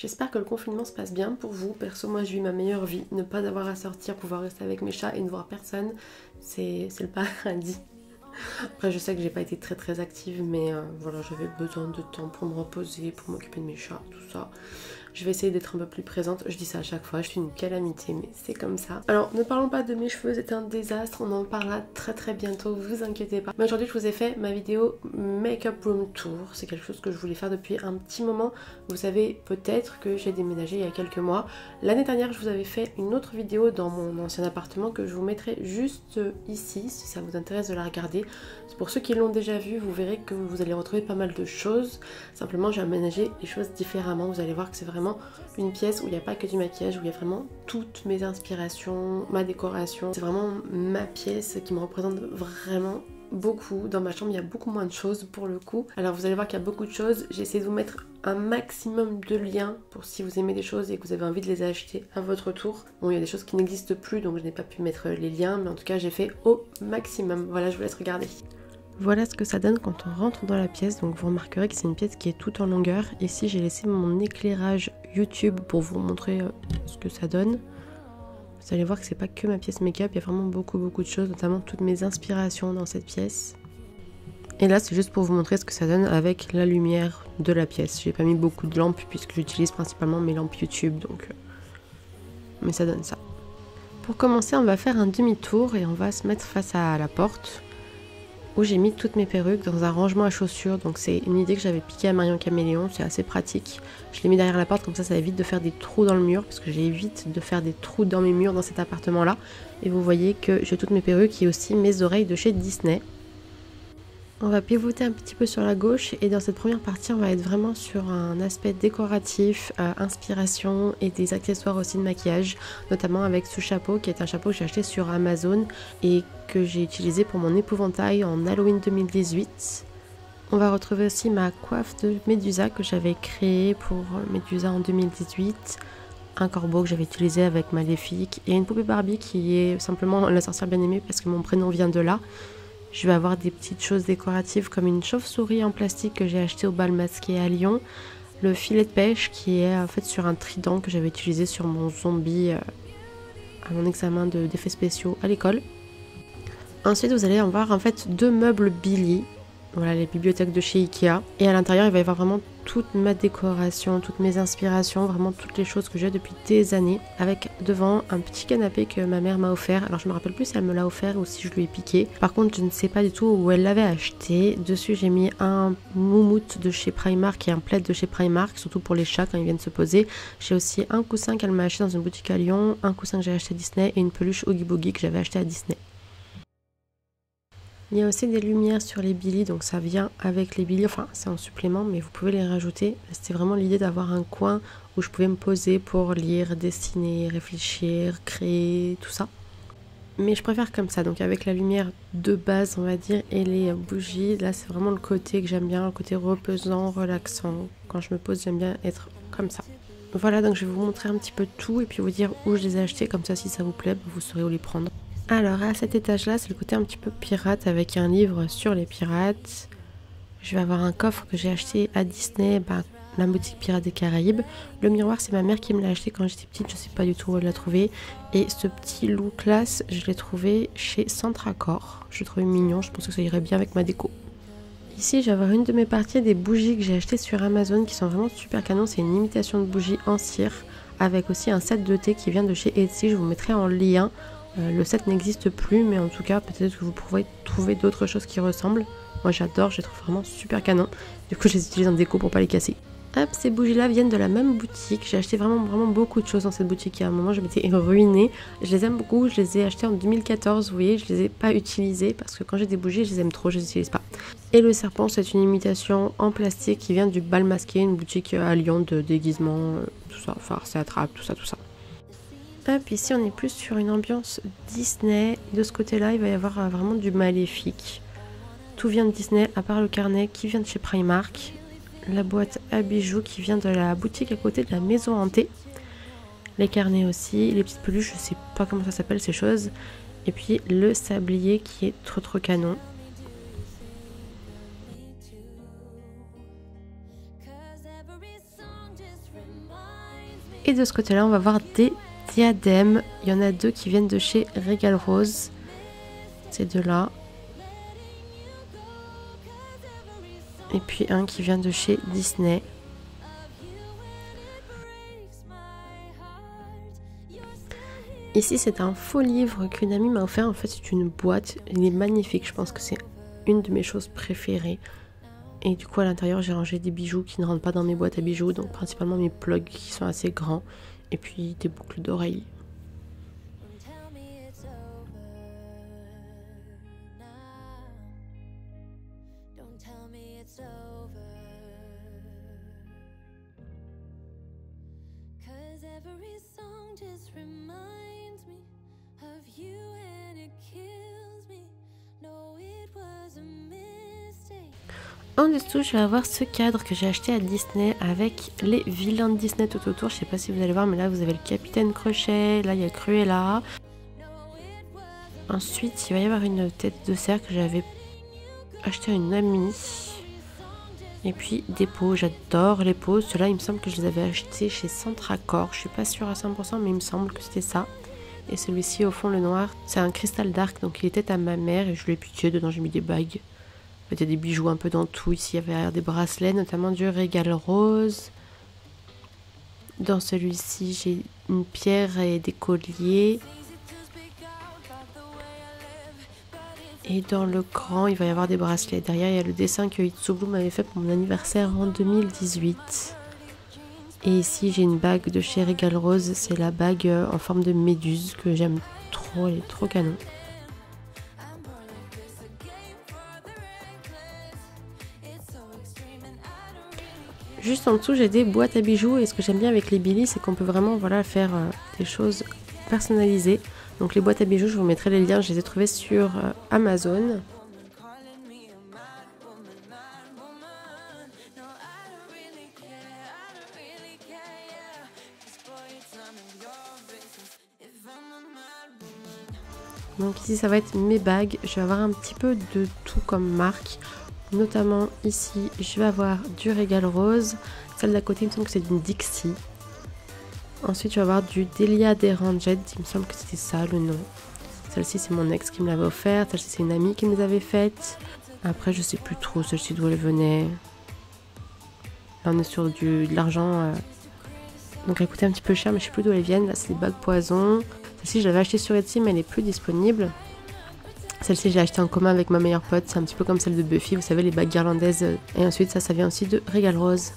J'espère que le confinement se passe bien pour vous. Perso, moi je vis ma meilleure vie. Ne pas avoir à sortir, pouvoir rester avec mes chats et ne voir personne, c'est le paradis. Après je sais que j'ai pas été très active, mais voilà, j'avais besoin de temps pour me reposer, pour m'occuper de mes chats, tout ça. Je vais essayer d'être un peu plus présente, je dis ça à chaque fois, je suis une calamité, mais c'est comme ça. Alors ne parlons pas de mes cheveux, c'est un désastre, on en parlera très bientôt, vous inquiétez pas. Mais aujourd'hui je vous ai fait ma vidéo Makeup Room Tour, c'est quelque chose que je voulais faire depuis un petit moment. Vous savez peut-être que j'ai déménagé il y a quelques mois. L'année dernière je vous avais fait une autre vidéo dans mon ancien appartement que je vous mettrai juste ici, si ça vous intéresse de la regarder. Pour ceux qui l'ont déjà vu, vous verrez que vous allez retrouver pas mal de choses. Simplement j'ai aménagé les choses différemment, vous allez voir que c'est vraiment une pièce où il n'y a pas que du maquillage, où il y a vraiment toutes mes inspirations, ma décoration. C'est vraiment ma pièce qui me représente vraiment beaucoup. Dans ma chambre il y a beaucoup moins de choses pour le coup. Alors vous allez voir qu'il y a beaucoup de choses. J'ai essayé de vous mettre un maximum de liens pour si vous aimez des choses et que vous avez envie de les acheter à votre tour. Bon, il y a des choses qui n'existent plus donc je n'ai pas pu mettre les liens, mais en tout cas j'ai fait au maximum. Voilà, je vous laisse regarder. Voilà ce que ça donne quand on rentre dans la pièce, donc vous remarquerez que c'est une pièce qui est toute en longueur. Ici j'ai laissé mon éclairage YouTube pour vous montrer ce que ça donne. Vous allez voir que c'est pas que ma pièce make-up, il y a vraiment beaucoup de choses, notamment toutes mes inspirations dans cette pièce. Et là c'est juste pour vous montrer ce que ça donne avec la lumière de la pièce. J'ai pas mis beaucoup de lampes puisque j'utilise principalement mes lampes YouTube, donc mais ça donne ça. Pour commencer on va faire un demi-tour et on va se mettre face à la porte, où j'ai mis toutes mes perruques dans un rangement à chaussures. Donc c'est une idée que j'avais piquée à Marion Caméléon, c'est assez pratique. Je l'ai mis derrière la porte, comme ça évite de faire des trous dans le mur, parce que j'évite de faire des trous dans mes murs dans cet appartement là. Et vous voyez que j'ai toutes mes perruques et aussi mes oreilles de chez Disney. On va pivoter un petit peu sur la gauche et dans cette première partie on va être vraiment sur un aspect décoratif, inspiration et des accessoires aussi de maquillage, notamment avec ce chapeau qui est un chapeau que j'ai acheté sur Amazon et que j'ai utilisé pour mon épouvantail en Halloween 2018. On va retrouver aussi ma coiffe de Médusa que j'avais créée pour Médusa en 2018. Un corbeau que j'avais utilisé avec Maléfique et une poupée Barbie qui est simplement la sorcière bien-aimée parce que mon prénom vient de là. Je vais avoir des petites choses décoratives comme une chauve-souris en plastique que j'ai acheté au bal masqué à Lyon. Le filet de pêche qui est en fait sur un trident que j'avais utilisé sur mon zombie à mon examen d'effets spéciaux à l'école. Ensuite vous allez avoir en fait deux meubles Billy. Voilà, les bibliothèques de chez Ikea. Et à l'intérieur, il va y avoir vraiment toute ma décoration, toutes mes inspirations, vraiment toutes les choses que j'ai depuis des années. Avec devant un petit canapé que ma mère m'a offert. Alors je me rappelle plus si elle me l'a offert ou si je lui ai piqué. Par contre, je ne sais pas du tout où elle l'avait acheté. Dessus, j'ai mis un moumoute de chez Primark et un plaid de chez Primark, surtout pour les chats quand ils viennent se poser. J'ai aussi un coussin qu'elle m'a acheté dans une boutique à Lyon, un coussin que j'ai acheté à Disney et une peluche Oogie Boogie que j'avais acheté à Disney. Il y a aussi des lumières sur les Billy, donc ça vient avec les Billy, enfin c'est en supplément, mais vous pouvez les rajouter. C'était vraiment l'idée d'avoir un coin où je pouvais me poser pour lire, dessiner, réfléchir, créer, tout ça. Mais je préfère comme ça, donc avec la lumière de base on va dire, et les bougies, là c'est vraiment le côté que j'aime bien, le côté reposant, relaxant. Quand je me pose j'aime bien être comme ça. Voilà, donc je vais vous montrer un petit peu tout et puis vous dire où je les ai achetés, comme ça si ça vous plaît, vous saurez où les prendre. Alors à cet étage là c'est le côté un petit peu pirate avec un livre sur les pirates. Je vais avoir un coffre que j'ai acheté à Disney, la boutique Pirates des Caraïbes. Le miroir c'est ma mère qui me l'a acheté quand j'étais petite, je sais pas du tout où elle l'a trouvé. Et ce petit loup classe je l'ai trouvé chez Centracor. Je l'ai trouvé mignon, je pense que ça irait bien avec ma déco. Ici je vais avoir une de mes parties des bougies que j'ai achetées sur Amazon qui sont vraiment super canon. C'est une imitation de bougie en cire avec aussi un set de thé qui vient de chez Etsy, je vous mettrai en lien. Le set n'existe plus, mais en tout cas peut-être que vous pourrez trouver d'autres choses qui ressemblent. Moi j'adore, je les trouve vraiment super canon. Du coup je les utilise en déco pour pas les casser. Hop, ces bougies là viennent de la même boutique. J'ai acheté vraiment beaucoup de choses dans cette boutique. À un moment je m'étais ruinée. Je les aime beaucoup, je les ai achetées en 2014. Vous voyez, je les ai pas utilisées parce que quand j'ai des bougies je les aime trop, je les utilise pas. Et le serpent c'est une imitation en plastique qui vient du bal masqué, une boutique à Lyon de déguisement, tout ça, farce et attrape, tout ça. Hop, ici on est plus sur une ambiance Disney. De ce côté-là, il va y avoir vraiment du Maléfique. Tout vient de Disney, à part le carnet qui vient de chez Primark. La boîte à bijoux qui vient de la boutique à côté de la maison hantée. Les carnets aussi, les petites peluches, je sais pas comment ça s'appelle ces choses. Et puis le sablier qui est trop canon. Et de ce côté-là, on va voir des diadèmes. Il y en a 2 qui viennent de chez Regal Rose. Ces 2-là. Et puis un qui vient de chez Disney. Ici, c'est un faux livre qu'une amie m'a offert. En fait, c'est une boîte. Il est magnifique. Je pense que c'est une de mes choses préférées. Et du coup, à l'intérieur, j'ai rangé des bijoux qui ne rentrent pas dans mes boîtes à bijoux. Donc, principalement mes plugs qui sont assez grands. Et puis, des boucles d'oreilles. En dessous, je vais avoir ce cadre que j'ai acheté à Disney avec les vilains de Disney tout autour. Je sais pas si vous allez voir, mais là vous avez le Capitaine Crochet, là il y a Cruella. Ensuite, il va y avoir une tête de cerf que j'avais acheté à une amie. Et puis des pots, j'adore les pots. Ceux-là, il me semble que je les avais achetés chez Centracor. Je suis pas sûre à 100%, mais il me semble que c'était ça. Et celui-ci, au fond, le noir, c'est un cristal dark, donc il était à ma mère et je lui ai piqué. Dedans, j'ai mis des bagues. Il y a des bijoux un peu dans tout. Ici, il y avait des bracelets, notamment du Regal Rose. Dans celui-ci, j'ai une pierre et des colliers. Et dans le grand, il va y avoir des bracelets. Derrière, il y a le dessin que Itsublue m'avait fait pour mon anniversaire en 2018. Et ici, j'ai une bague de chez Regal Rose. C'est la bague en forme de méduse que j'aime trop. Elle est trop canon. Juste en dessous, j'ai des boîtes à bijoux et ce que j'aime bien avec les Billy, c'est qu'on peut vraiment faire des choses personnalisées. Donc les boîtes à bijoux, je vous mettrai les liens, je les ai trouvées sur Amazon. Donc ici, ça va être mes bagues. Je vais avoir un petit peu de tout comme marque. Notamment ici, je vais avoir du Regal Rose. Celle d'à côté, il me semble que c'est d'une Dixie. Ensuite, je vais avoir du Delia Deranged. Il me semble que c'était ça le nom. Celle-ci, c'est mon ex qui me l'avait offerte. Celle-ci, c'est une amie qui me les avait faites. Après, je sais plus trop celle-ci d'où elle venait. Là, on est sur de l'argent. Donc, elle coûtait un petit peu cher, mais je sais plus d'où elles viennent. Là, c'est des bagues poison. Celle-ci, je l'avais achetée sur Etsy, mais elle n'est plus disponible. Celle-ci, je l'ai achetée en commun avec ma meilleure pote. C'est un petit peu comme celle de Buffy, vous savez, les bagues guirlandaises. Et ensuite, ça vient aussi de Regal Rose.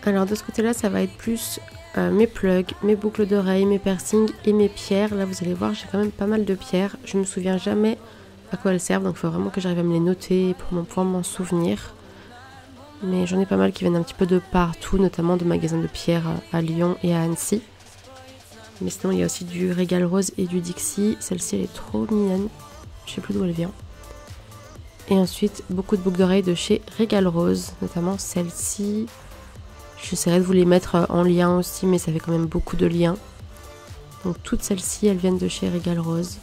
Alors, de ce côté-là, ça va être plus mes plugs, mes boucles d'oreilles, mes piercings et mes pierres. Là, vous allez voir, j'ai quand même pas mal de pierres. Je me souviens jamais à quoi elles servent, donc il faut vraiment que j'arrive à me les noter pour pouvoir m'en souvenir. Mais j'en ai pas mal qui viennent un petit peu de partout, notamment de magasins de pierres à Lyon et à Annecy. Mais sinon, il y a aussi du Regal Rose et du Dixie. Celle-ci, elle est trop mignonne. Je sais plus d'où elle vient. Et ensuite, beaucoup de boucles d'oreilles de chez Regal Rose, notamment celle-ci. J'essaierai de vous les mettre en lien aussi, mais ça fait quand même beaucoup de liens. Donc toutes celles-ci, elles viennent de chez Regal Rose.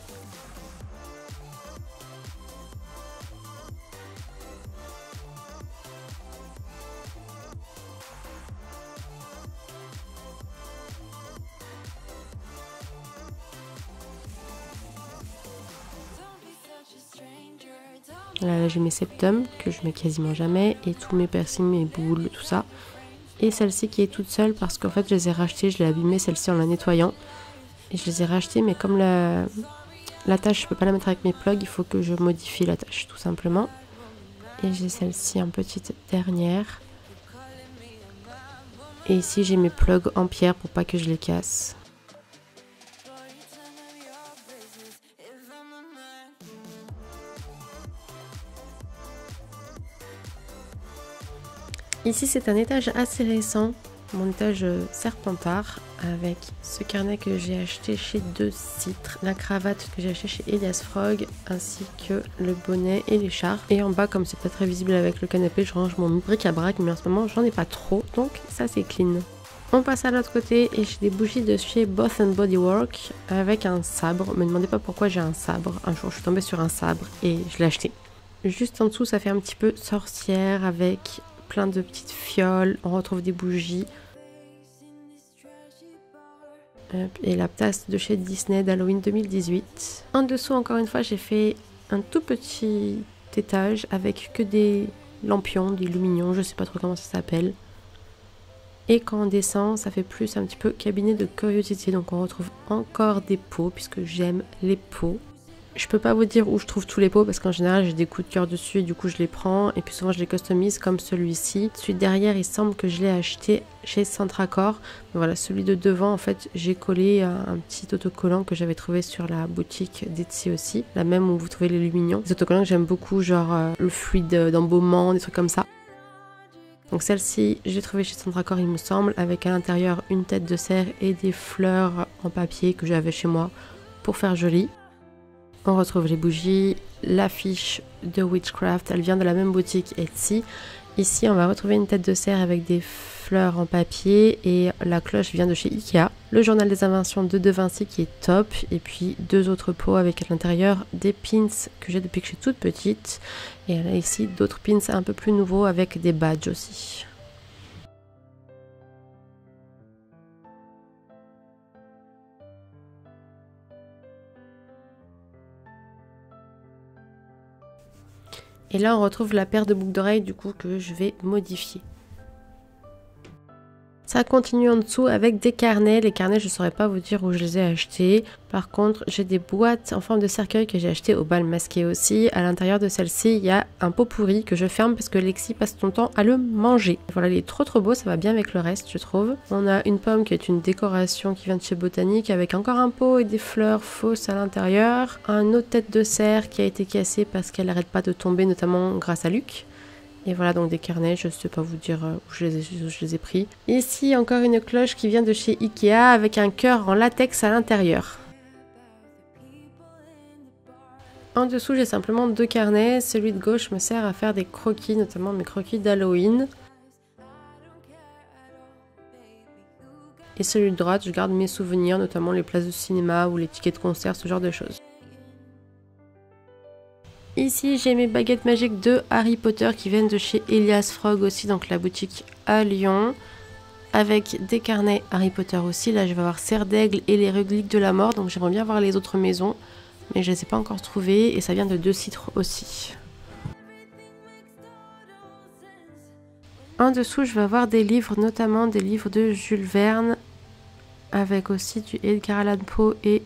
Là j'ai mes septums que je mets quasiment jamais et tous mes piercings, mes boules, tout ça. Et celle-ci qui est toute seule parce qu'en fait je les ai rachetées, je l'ai abîmée celle-ci en la nettoyant. Et je les ai rachetées mais comme l'attache je peux pas la mettre avec mes plugs, il faut que je modifie l'attache tout simplement. Et j'ai celle-ci en petite dernière. Et ici j'ai mes plugs en pierre pour pas que je les casse. Ici c'est un étage assez récent, mon étage Serpentard, avec ce carnet que j'ai acheté chez De Citre, la cravate que j'ai acheté chez Elias Frog, ainsi que le bonnet et l'écharpe. Et en bas, comme c'est pas très visible avec le canapé, je range mon bric-à-brac, mais en ce moment j'en ai pas trop, donc ça c'est clean. On passe à l'autre côté et j'ai des bougies de chez Bath & Body Works avec un sabre. Me demandez pas pourquoi j'ai un sabre, un jour je suis tombée sur un sabre et je l'ai acheté. Juste en dessous ça fait un petit peu sorcière avec plein de petites fioles, on retrouve des bougies. Et la tasse de chez Disney d'Halloween 2018. En dessous, encore une fois, j'ai fait un tout petit étage avec que des lampions, des lumignons, je sais pas trop comment ça s'appelle. Et quand on descend, ça fait plus un petit peu cabinet de curiosité. Donc on retrouve encore des pots, puisque j'aime les pots. Je peux pas vous dire où je trouve tous les pots, parce qu'en général j'ai des coups de cœur dessus et du coup je les prends. Et puis souvent je les customise comme celui-ci. Celui derrière, il semble que je l'ai acheté chez Centracor. Mais voilà, celui de devant, en fait, j'ai collé un petit autocollant que j'avais trouvé sur la boutique d'Etsy aussi. La même où vous trouvez les lumignons. Des autocollants que j'aime beaucoup, genre le fluide d'embaumement, des trucs comme ça. Donc celle-ci, j'ai trouvé chez Centracor, il me semble, avec à l'intérieur une tête de cerf et des fleurs en papier que j'avais chez moi pour faire joli. On retrouve les bougies, l'affiche de Witchcraft, elle vient de la même boutique Etsy. Ici, on va retrouver une tête de cerf avec des fleurs en papier et la cloche vient de chez Ikea. Le journal des inventions de Vinci qui est top et puis deux autres pots avec à l'intérieur des pins que j'ai depuis que je suis toute petite. Et elle a ici d'autres pins un peu plus nouveaux avec des badges aussi. Et là, on retrouve la paire de boucles d'oreilles du coup que je vais modifier. Ça continue en dessous avec des carnets. Les carnets, je ne saurais pas vous dire où je les ai achetés. Par contre, j'ai des boîtes en forme de cercueil que j'ai acheté au bal masqué aussi. À l'intérieur de celle-ci, il y a un pot pourri que je ferme parce que Lexi passe son temps à le manger. Voilà, il est trop beau, ça va bien avec le reste, je trouve. On a une pomme qui est une décoration qui vient de chez Botanique avec encore un pot et des fleurs fausses à l'intérieur. Un autre tête de cerf qui a été cassée parce qu'elle n'arrête pas de tomber, notamment grâce à Luc. Et voilà donc des carnets, je ne sais pas vous dire où je les ai pris. Ici encore une cloche qui vient de chez Ikea avec un cœur en latex à l'intérieur. En dessous j'ai simplement deux carnets, celui de gauche me sert à faire des croquis, notamment mes croquis d'Halloween. Et celui de droite je garde mes souvenirs, notamment les places de cinéma ou les tickets de concert, ce genre de choses. Ici, j'ai mes baguettes magiques de Harry Potter qui viennent de chez Elias Frog aussi, donc la boutique à Lyon. Avec des carnets Harry Potter aussi. Là, je vais avoir Serre d'Aigle et les Reliques de la Mort. Donc, j'aimerais bien voir les autres maisons. Mais je ne les ai pas encore trouvées. Et ça vient de Deux Citres aussi. En dessous, je vais avoir des livres, notamment des livres de Jules Verne. Avec aussi du Edgar Allan Poe et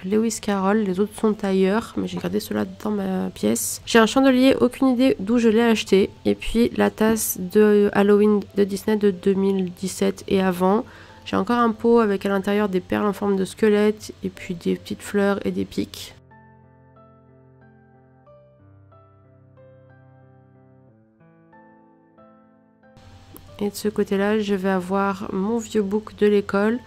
Lewis Carroll, les autres sont ailleurs, mais j'ai gardé ceux-là dans ma pièce. J'ai un chandelier, aucune idée d'où je l'ai acheté. Et puis la tasse de Halloween de Disney de 2017 et avant. J'ai encore un pot avec à l'intérieur des perles en forme de squelette et puis des petites fleurs et des pics. Et de ce côté-là, je vais avoir mon vieux book de l'école,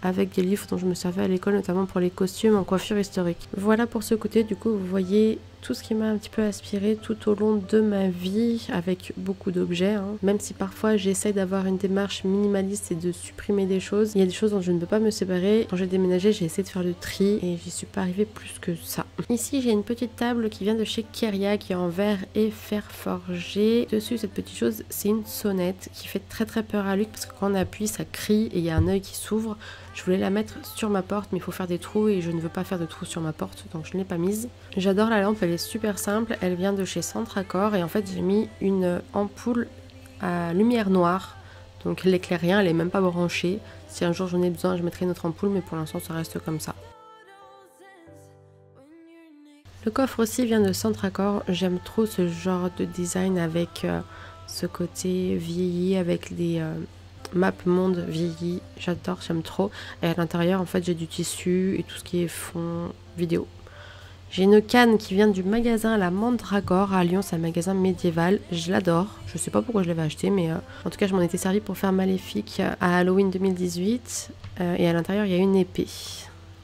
avec des livres dont je me servais à l'école, notamment pour les costumes en coiffure historique. Voilà pour ce côté, du coup, vous voyez tout ce qui m'a un petit peu aspiré tout au long de ma vie, avec beaucoup d'objets. Même si parfois j'essaie d'avoir une démarche minimaliste et de supprimer des choses, il y a des choses dont je ne peux pas me séparer. Quand j'ai déménagé, j'ai essayé de faire le tri et j'y suis pas arrivée plus que ça. Ici, j'ai une petite table qui vient de chez Keria, qui est en verre et fer forgé. Dessus, cette petite chose, c'est une sonnette qui fait très peur à Luc parce que quand on appuie, ça crie et il y a un œil qui s'ouvre. Je voulais la mettre sur ma porte, mais il faut faire des trous et je ne veux pas faire de trous sur ma porte, donc je ne l'ai pas mise. J'adore la lampe, elle est super simple, elle vient de chez Centracor et en fait j'ai mis une ampoule à lumière noire, donc elle n'éclaire rien, elle n'est même pas branchée. Si un jour j'en ai besoin, je mettrai une autre ampoule, mais pour l'instant ça reste comme ça. Le coffre aussi vient de Centracor, j'aime trop ce genre de design avec ce côté vieilli, avec des map monde vieilli, j'adore, j'aime trop. Et à l'intérieur en fait j'ai du tissu et tout ce qui est fond vidéo. J'ai une canne qui vient du magasin La Mandragore à Lyon, c'est un magasin médiéval, je l'adore. Je sais pas pourquoi je l'avais acheté, mais en tout cas je m'en étais servi pour faire Maléfique à Halloween 2018. Et à l'intérieur il y a une épée.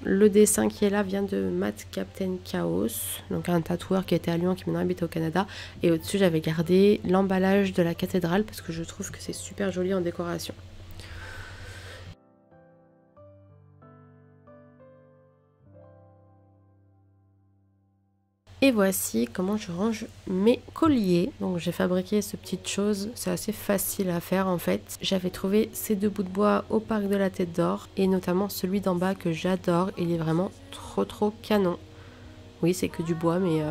Le dessin qui est là vient de Matt Captain Chaos, donc un tatoueur qui était à Lyon, qui maintenant habite au Canada. Et au-dessus, j'avais gardé l'emballage de la cathédrale parce que je trouve que c'est super joli en décoration. Et voici comment je range mes colliers. Donc j'ai fabriqué cette petite chose, c'est assez facile à faire en fait. J'avais trouvé ces 2 bouts de bois au parc de la Tête d'Or et notamment celui d'en bas que j'adore. Il est vraiment trop canon. Oui, c'est que du bois mais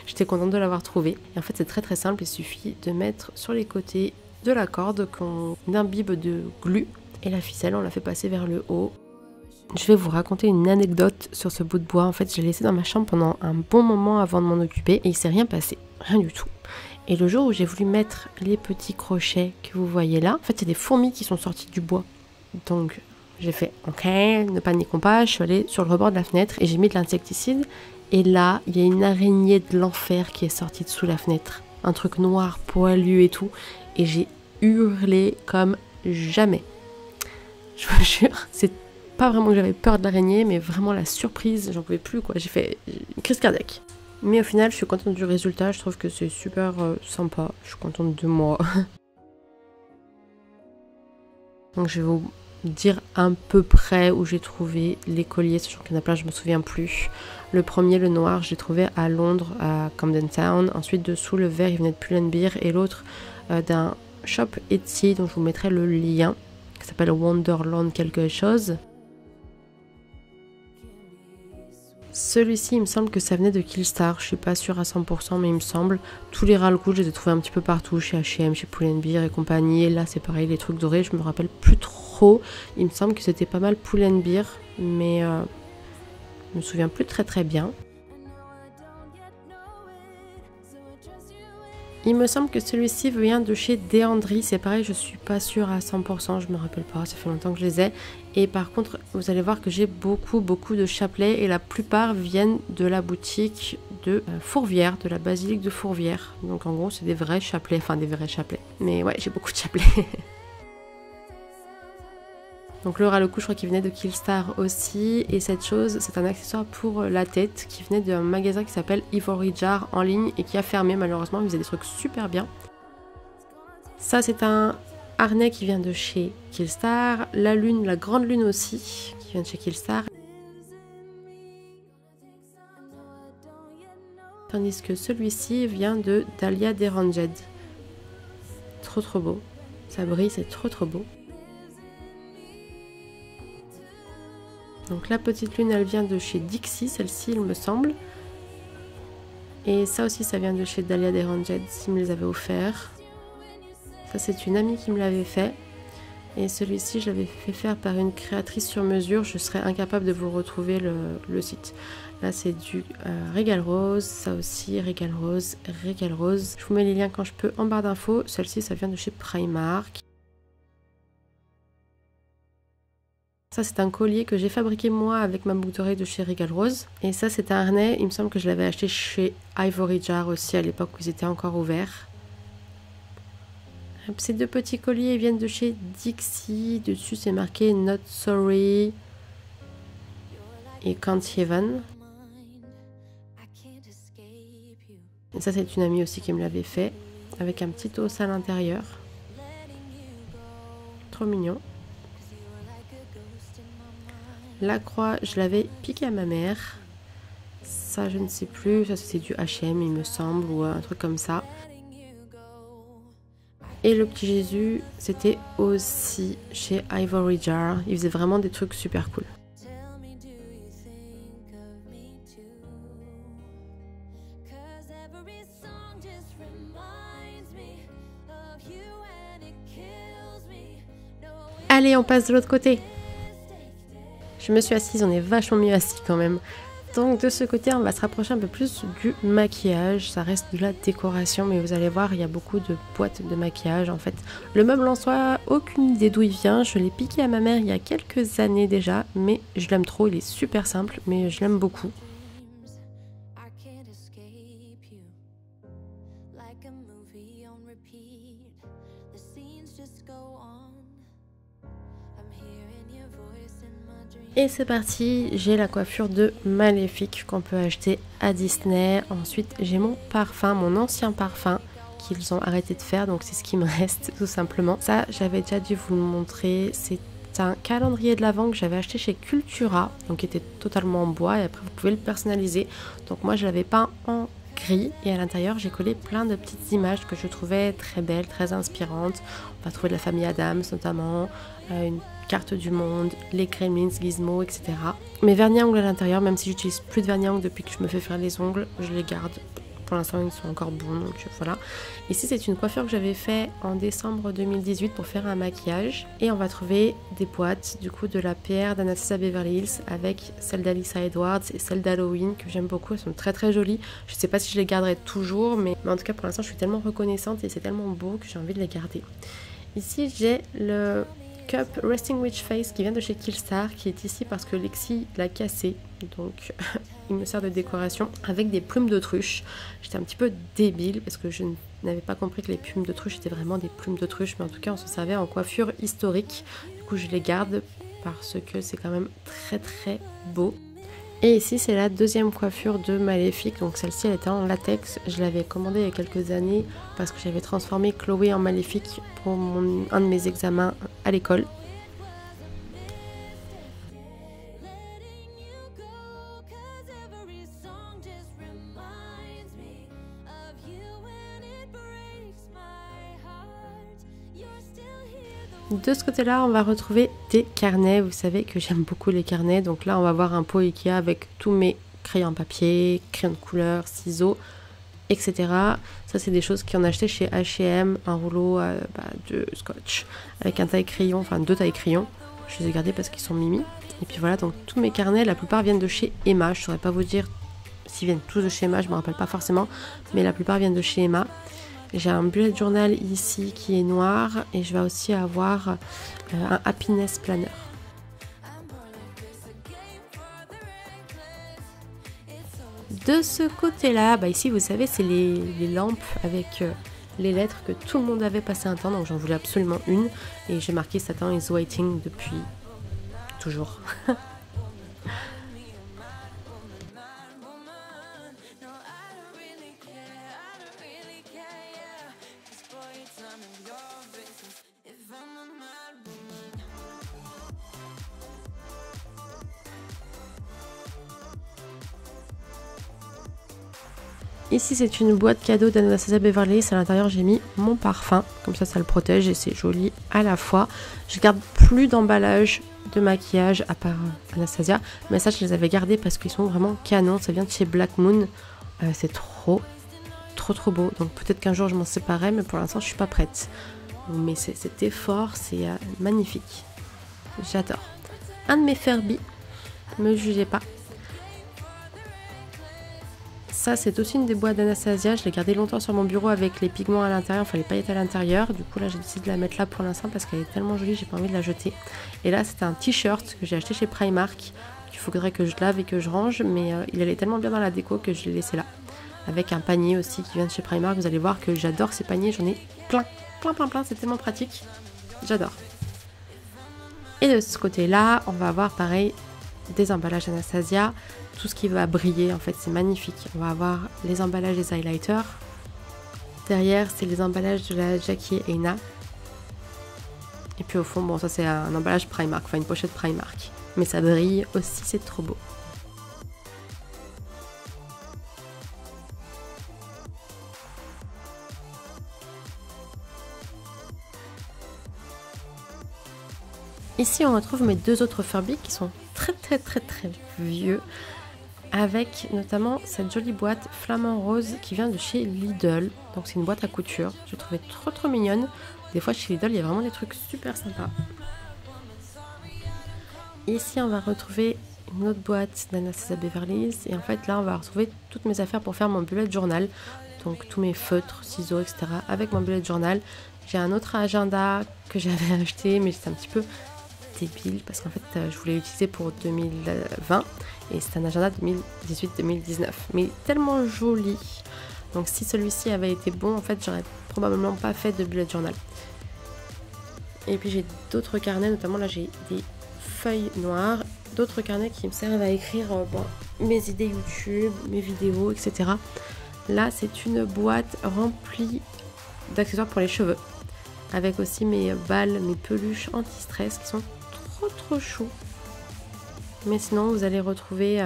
j'étais contente de l'avoir trouvé. Et en fait c'est très simple, il suffit de mettre sur les côtés de la corde qu'on imbibe de glu. Et la ficelle on la fait passer vers le haut. Je vais vous raconter une anecdote sur ce bout de bois. En fait, je l'ai laissé dans ma chambre pendant un bon moment avant de m'en occuper et il s'est rien passé, rien du tout. Et le jour où j'ai voulu mettre les petits crochets que vous voyez là, en fait, c'est des fourmis qui sont sorties du bois. Donc, j'ai fait OK, ne paniquons pas, je suis allée sur le rebord de la fenêtre et j'ai mis de l'insecticide. Et là, il y a une araignée de l'enfer qui est sortie de sous la fenêtre. Un truc noir, poilu et tout. Et j'ai hurlé comme jamais. Je vous jure, c'est pas vraiment que j'avais peur de l'araignée, mais vraiment la surprise, j'en pouvais plus quoi, j'ai fait une crise cardiaque. Mais au final, je suis contente du résultat, je trouve que c'est super sympa, je suis contente de moi. Donc je vais vous dire à peu près où j'ai trouvé les colliers, sachant qu'il y en a plein, je me souviens plus. Le premier, le noir, j'ai trouvé à Londres, à Camden Town. Ensuite, dessous, le vert, il venait de Pull&Bear et l'autre d'un shop Etsy, dont je vous mettrai le lien, qui s'appelle Wonderland quelque chose. Celui-ci, il me semble que ça venait de Killstar, je suis pas sûre à 100%, mais il me semble. Tous les ras le coup, je les ai trouvés un petit peu partout, chez H&M, chez Pull&Bear et compagnie. Et là, c'est pareil, les trucs dorés, je me rappelle plus trop. Il me semble que c'était pas mal Pull&Bear, mais je me souviens plus très bien. Il me semble que celui-ci vient de chez Deandry, c'est pareil, je suis pas sûre à 100%, je me rappelle pas, ça fait longtemps que je les ai. Et par contre, vous allez voir que j'ai beaucoup de chapelets et la plupart viennent de la boutique de Fourvière, de la basilique de Fourvière. Donc en gros, c'est des vrais chapelets, enfin des vrais chapelets. Mais ouais, j'ai beaucoup de chapelets. Donc le ras le cou, je crois qu'il venait de Killstar aussi. Et cette chose, c'est un accessoire pour la tête qui venait d'un magasin qui s'appelle Ivory Jar en ligne et qui a fermé malheureusement. Il faisait des trucs super bien. Ça, c'est un harnais qui vient de chez Killstar. La lune, la grande lune aussi, qui vient de chez Killstar. Tandis que celui-ci vient de Dahlia Deranged. Trop beau. Ça brille, c'est trop beau. Donc la petite lune, elle vient de chez Dixie, celle-ci, il me semble. Et ça aussi, ça vient de chez Dahlia Deranged, s'ils me les avaient offerts. Ça, c'est une amie qui me l'avait fait. Et celui-ci, je l'avais fait faire par une créatrice sur mesure. Je serais incapable de vous retrouver le site. Là, c'est du Régal Rose. Ça aussi, Régal Rose, Régal Rose. Je vous mets les liens quand je peux en barre d'infos. Celle-ci, ça vient de chez Primark. Ça, c'est un collier que j'ai fabriqué moi avec ma boucle d'oreille de chez Régal Rose. Et ça, c'est un harnais. Il me semble que je l'avais acheté chez Ivory Jar aussi à l'époque où ils étaient encore ouverts. Ces 2 petits colliers viennent de chez Dixie. Dessus, c'est marqué Not Sorry et Can't Even. Et ça, c'est une amie aussi qui me l'avait fait avec un petit os à l'intérieur. Trop mignon. La croix, je l'avais piqué à ma mère. Ça, je ne sais plus. Ça, c'est du H&M, il me semble, ou un truc comme ça. Et le petit Jésus, c'était aussi chez Ivory Jar. Il faisait vraiment des trucs super cool. Allez, on passe de l'autre côté. Je me suis assise, on est vachement mieux assis quand même. Donc de ce côté, on va se rapprocher un peu plus du maquillage. Ça reste de la décoration, mais vous allez voir, il y a beaucoup de boîtes de maquillage. En fait, le meuble en soi, aucune idée d'où il vient. Je l'ai piqué à ma mère il y a quelques années déjà, mais je l'aime trop. Il est super simple, mais je l'aime beaucoup. Et c'est parti, j'ai la coiffure de Maléfique qu'on peut acheter à Disney. Ensuite, j'ai mon parfum, mon ancien parfum qu'ils ont arrêté de faire, donc c'est ce qui me reste tout simplement. Ça, j'avais déjà dû vous le montrer, c'est c'est un calendrier de l'Avent que j'avais acheté chez Cultura, donc qui était totalement en bois et après vous pouvez le personnaliser. Donc moi je l'avais peint en gris et à l'intérieur j'ai collé plein de petites images que je trouvais très belles, très inspirantes. On va trouver de la famille Addams notamment, une carte du monde, les Gremlins, Gizmo, etc. Mes vernis à ongles à l'intérieur, même si j'utilise plus de vernis à ongles depuis que je me fais faire les ongles, je les garde. Pour l'instant ils sont encore bons, donc voilà. Ici c'est une coiffure que j'avais fait en décembre 2018 pour faire un maquillage. Et on va trouver des boîtes du coup de la PR d'Anastasia Beverly Hills avec celle d'Alyssa Edwards et celle d'Halloween que j'aime beaucoup. Elles sont très très jolies. Je sais pas si je les garderai toujours, mais en tout cas pour l'instant je suis tellement reconnaissante et c'est tellement beau que j'ai envie de les garder. Ici j'ai le Cup Resting Witch Face qui vient de chez Killstar, qui est ici parce que Lexi l'a cassé, donc il me sert de décoration avec des plumes d'autruche. J'étais un petit peu débile parce que je n'avais pas compris que les plumes d'autruche étaient vraiment des plumes d'autruche, mais en tout cas on se servait en coiffure historique. Du coup je les garde parce que c'est quand même très très beau. Et ici c'est la deuxième coiffure de Maléfique, donc celle-ci elle était en latex, je l'avais commandée il y a quelques années parce que j'avais transformé Chloé en Maléfique pour un de mes examens à l'école. De ce côté-là, on va retrouver des carnets. Vous savez que j'aime beaucoup les carnets. Donc là, on va voir un pot Ikea avec tous mes crayons papier, crayons de couleur, ciseaux, etc. Ça, c'est des choses qu'on a acheté chez H&M. Un rouleau de scotch avec un taille-crayon, enfin 2 tailles-crayons. Je les ai gardés parce qu'ils sont mimi. Et puis voilà, donc tous mes carnets, la plupart viennent de chez Emma. Je ne saurais pas vous dire s'ils viennent tous de chez Emma, je ne me rappelle pas forcément. Mais la plupart viennent de chez Emma. J'ai un bullet journal ici qui est noir et je vais aussi avoir un happiness planner. De ce côté-là, ici vous savez c'est les lampes avec les lettres que tout le monde avait passé un temps, donc j'en voulais absolument une et j'ai marqué Satan is waiting depuis toujours. Ici c'est une boîte cadeau d'Anastasia Beverly Hills. À l'intérieur j'ai mis mon parfum, comme ça le protège et c'est joli à la fois. Je garde plus d'emballage de maquillage à part Anastasia, mais ça je les avais gardés parce qu'ils sont vraiment canons. Ça vient de chez Black Moon, c'est trop beau, donc peut-être qu'un jour je m'en séparerai, mais pour l'instant je suis pas prête. Mais cet effort c'est magnifique, j'adore. Un de mes Furby, me jugez pas. Ça c'est aussi une des boîtes d'Anastasia, je l'ai gardée longtemps sur mon bureau avec les pigments à l'intérieur, enfin les paillettes à l'intérieur. Du coup là j'ai décidé de la mettre là pour l'instant parce qu'elle est tellement jolie, j'ai pas envie de la jeter. Et là c'était un t-shirt que j'ai acheté chez Primark, qu'il faudrait que je lave et que je range, mais il allait tellement bien dans la déco que je l'ai laissé là. Avec un panier aussi qui vient de chez Primark, vous allez voir que j'adore ces paniers, j'en ai plein, c'est tellement pratique, j'adore. Et de ce côté là, on va avoir pareil des emballages Anastasia, tout ce qui va briller en fait c'est magnifique. On va avoir les emballages des highlighters, derrière c'est les emballages de la Jackie et Aina, et puis au fond bon ça c'est un emballage Primark, enfin une pochette Primark, mais ça brille aussi, c'est trop beau. Ici on retrouve mes deux autres Furby qui sont très vieux, avec notamment cette jolie boîte flamant rose qui vient de chez Lidl. Donc c'est une boîte à couture, je trouvais trop mignonne. Des fois chez Lidl il y a vraiment des trucs super sympas. Ici on va retrouver une autre boîte d'Anastasia Beverly Hills et en fait là on va retrouver toutes mes affaires pour faire mon bullet journal. Donc tous mes feutres, ciseaux, etc. avec mon bullet journal. J'ai un autre agenda que j'avais acheté mais j'étais un petit peu débile parce qu'en fait je voulais l'utiliser pour 2020 et c'est un agenda 2018-2019 mais tellement joli, donc si celui-ci avait été bon en fait j'aurais probablement pas fait de bullet journal. Et puis j'ai d'autres carnets, notamment là j'ai des feuilles noires, d'autres carnets qui me servent à écrire mes idées YouTube, mes vidéos, etc. Là c'est une boîte remplie d'accessoires pour les cheveux avec aussi mes balles, mes peluches anti-stress qui sont trop chou. Mais sinon vous allez retrouver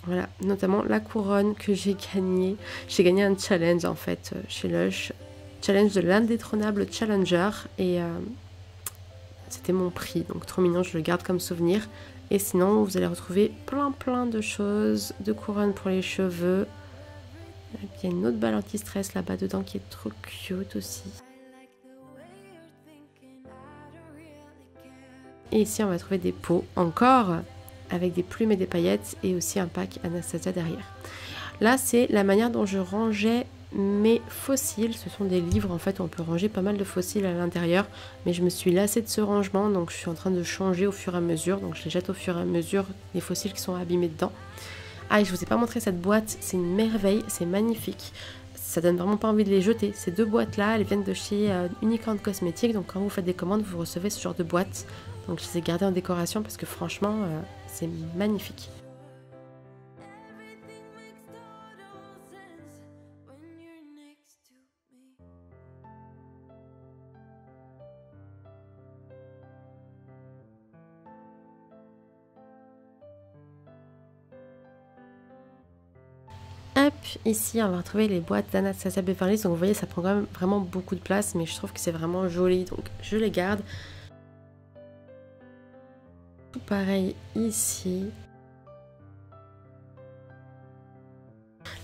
voilà, notamment la couronne que j'ai gagnée. J'ai gagné un challenge en fait chez Lush. Challenge de l'indétrônable Challenger. Et c'était mon prix, donc trop mignon, je le garde comme souvenir. Et sinon vous allez retrouver plein de choses, de couronnes pour les cheveux. Et puis il y a une autre balle anti-stress là-bas dedans qui est trop cute aussi. Et ici on va trouver des pots encore avec des plumes et des paillettes et aussi un pack Anastasia derrière. Là c'est la manière dont je rangeais mes fossiles. Ce sont des livres en fait, on peut ranger pas mal de fossiles à l'intérieur, mais je me suis lassée de ce rangement, donc je suis en train de changer au fur et à mesure, donc je les jette au fur et à mesure les fossiles qui sont abîmés dedans. Ah, et je vous ai pas montré cette boîte, c'est une merveille, c'est magnifique. Ça donne vraiment pas envie de les jeter. Ces deux boîtes là, elles viennent de chez Unicorn Cosmetics, donc quand vous faites des commandes, vous recevez ce genre de boîte. Donc je les ai gardées en décoration parce que franchement, c'est magnifique. Hop, ici on va retrouver les boîtes d'Anastasia Beverly Hills. Donc vous voyez, ça prend quand même vraiment beaucoup de place, mais je trouve que c'est vraiment joli, donc je les garde. Tout pareil ici.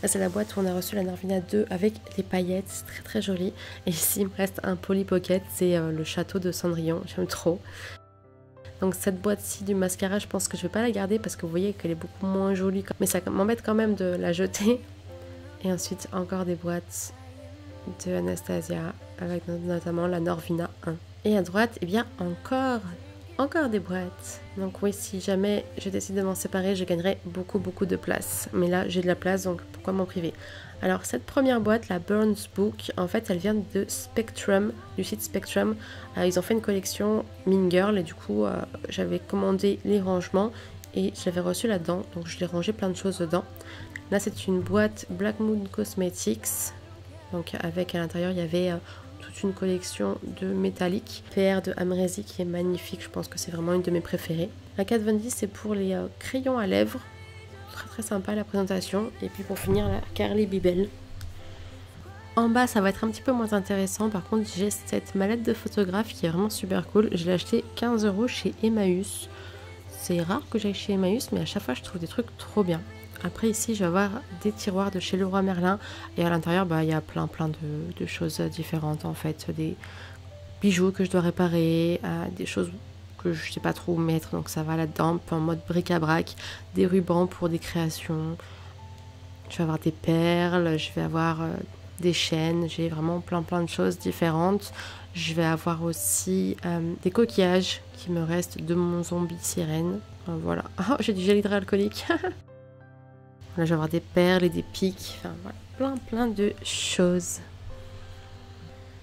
Là c'est la boîte où on a reçu la Narvina 2 avec les paillettes, c'est très joli. Et ici il me reste un Polly Pocket, c'est le château de Cendrillon, j'aime trop. Donc cette boîte-ci du mascara, je pense que je vais pas la garder parce que vous voyez qu'elle est beaucoup moins jolie. Mais ça m'embête quand même de la jeter. Et ensuite encore des boîtes de Anastasia avec notamment la Norvina 1. Et à droite, eh bien encore des boîtes. Donc oui, si jamais je décide de m'en séparer, je gagnerai beaucoup de place. Mais là, j'ai de la place, donc pourquoi m'en priver? Alors cette première boîte, la Burns Book, en fait elle vient de Spectrum, du site Spectrum. Ils ont fait une collection Mean Girl et du coup j'avais commandé les rangements et je l'avais reçu là-dedans, donc je l'ai rangé plein de choses dedans. Là c'est une boîte Black Moon Cosmetics, donc avec à l'intérieur il y avait toute une collection de métalliques. PR de Amrezy qui est magnifique, je pense que c'est vraiment une de mes préférées. La Kat Von D c'est pour les crayons à lèvres. Très sympa la présentation. Et puis pour finir la Carly Bibel. En bas ça va être un petit peu moins intéressant. Par contre j'ai cette mallette de photographe qui est vraiment super cool. Je l'ai acheté 15 € chez Emmaüs. C'est rare que j'aille chez Emmaüs, mais à chaque fois je trouve des trucs trop bien. Après ici je vais avoir des tiroirs de chez Leroy Merlin. Et à l'intérieur il y a plein de choses différentes en fait. Des bijoux que je dois réparer, des choses que je sais pas trop où mettre, donc ça va là-dedans, en mode bric-à-brac, des rubans pour des créations, je vais avoir des perles, je vais avoir des chaînes, j'ai vraiment plein de choses différentes. Je vais avoir aussi des coquillages qui me restent de mon zombie sirène, voilà. Oh, j'ai du gel hydroalcoolique. Là je vais avoir des perles et des pics, enfin voilà, plein de choses.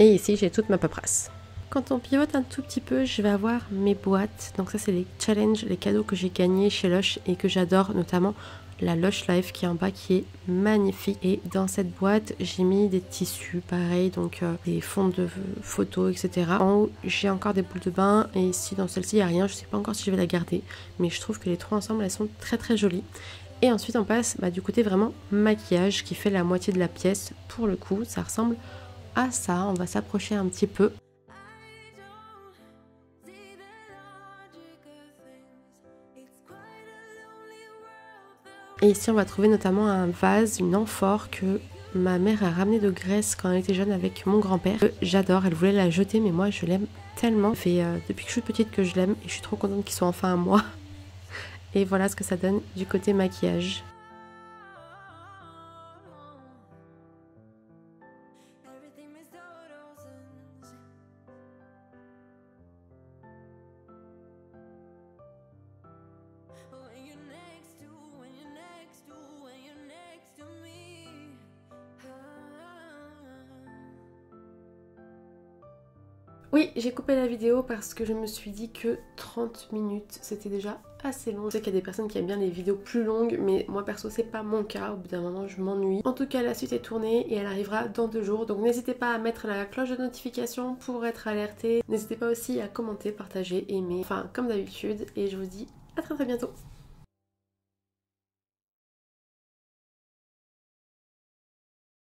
Et ici j'ai toute ma paperasse. Quand on pivote un tout petit peu, je vais avoir mes boîtes. Donc ça c'est les challenges, les cadeaux que j'ai gagnés chez Lush et que j'adore, notamment la Lush Life qui est en bas qui est magnifique. Et dans cette boîte, j'ai mis des tissus pareil, donc des fonds de photos, etc. En haut, j'ai encore des boules de bain et ici dans celle-ci, il n'y a rien. Je ne sais pas encore si je vais la garder, mais je trouve que les trois ensemble, elles sont très jolies. Et ensuite on passe du côté vraiment maquillage qui fait la moitié de la pièce. Pour le coup, ça ressemble à ça. On va s'approcher un petit peu. Et ici on va trouver notamment un vase, une amphore que ma mère a ramené de Grèce quand elle était jeune avec mon grand-père. J'adore, elle voulait la jeter mais moi je l'aime tellement. Ça fait depuis que je suis petite que je l'aime et je suis trop contente qu'il soit enfin à moi. Et voilà ce que ça donne du côté maquillage. Oui, j'ai coupé la vidéo parce que je me suis dit que 30 minutes c'était déjà assez long. Je sais qu'il y a des personnes qui aiment bien les vidéos plus longues, mais moi perso c'est pas mon cas, au bout d'un moment je m'ennuie. En tout cas la suite est tournée et elle arrivera dans 2 jours, donc n'hésitez pas à mettre la cloche de notification pour être alerté. N'hésitez pas aussi à commenter, partager, aimer, enfin comme d'habitude, et je vous dis à très bientôt.